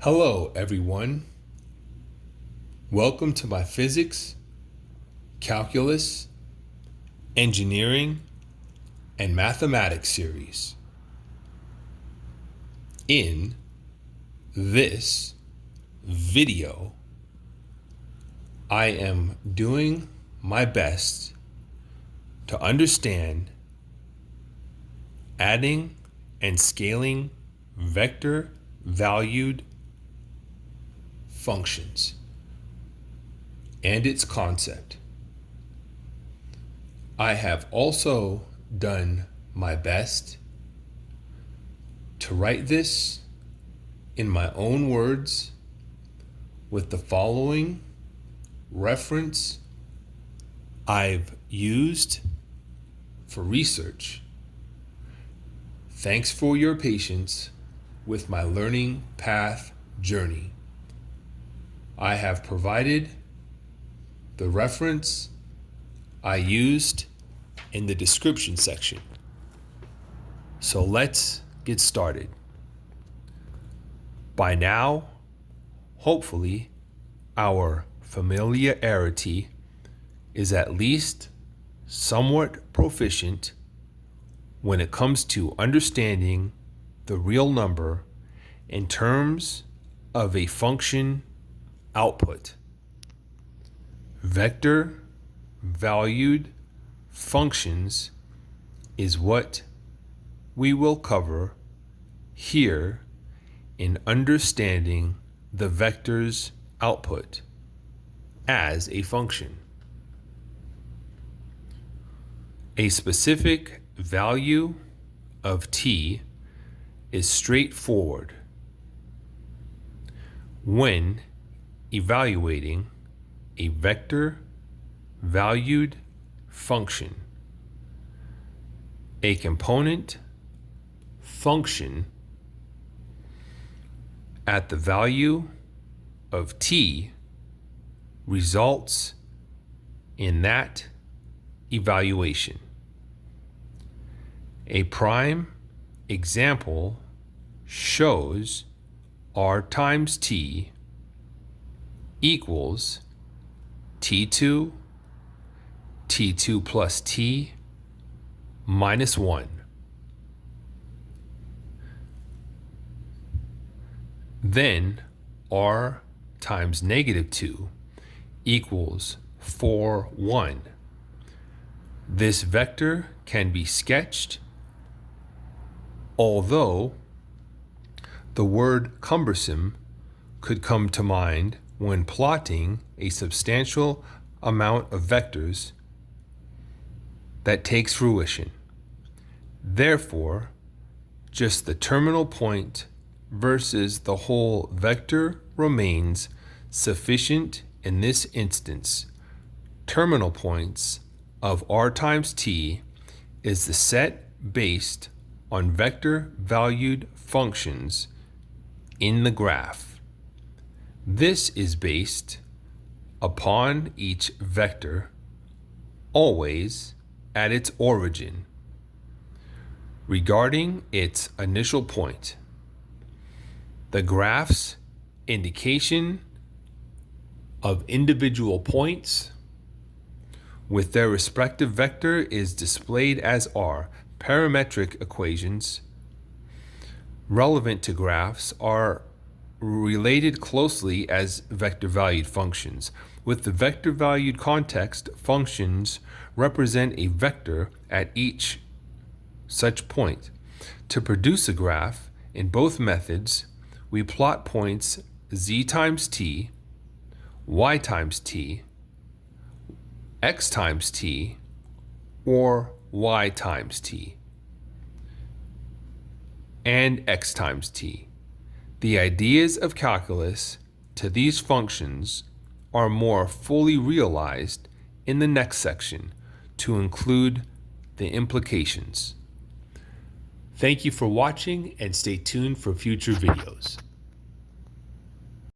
Hello, everyone. Welcome to my physics, calculus, engineering, and mathematics series. In this video, I am doing my best to understand adding and scaling vector valued functions and its concept. I have also done my best to write this in my own words with the following reference I've used for research. Thanks for your patience with my learning path journey. I have provided the reference I used in the description section. So let's get started. By now, hopefully, our familiarity is at least somewhat proficient when it comes to understanding the real number in terms of a function output. Vector valued functions is what we will cover here in understanding the vector's output as a function. A specific value of t is straightforward when evaluating a vector valued function. A component function at the value of t results in that evaluation. A prime example shows r times t equals t2 plus t minus 1. Then r times negative 2 equals 4, 1. This vector can be sketched, although the word cumbersome could come to mind when plotting a substantial amount of vectors that takes fruition. Therefore, just the terminal point versus the whole vector remains sufficient in this instance. Terminal points of r times t is the set based on vector valued functions in the graph. This is based upon each vector always at its origin regarding its initial point. The graph's indication of individual points with their respective vector is displayed as r. Parametric equations relevant to graphs are related closely as vector-valued functions. With the vector-valued context, functions represent a vector at each such point. To produce a graph, in both methods, we plot points z times t, y times t, x times t, or y times t, and x times t. The ideas of calculus to these functions are more fully realized in the next section to include the implications. Thank you for watching and stay tuned for future videos.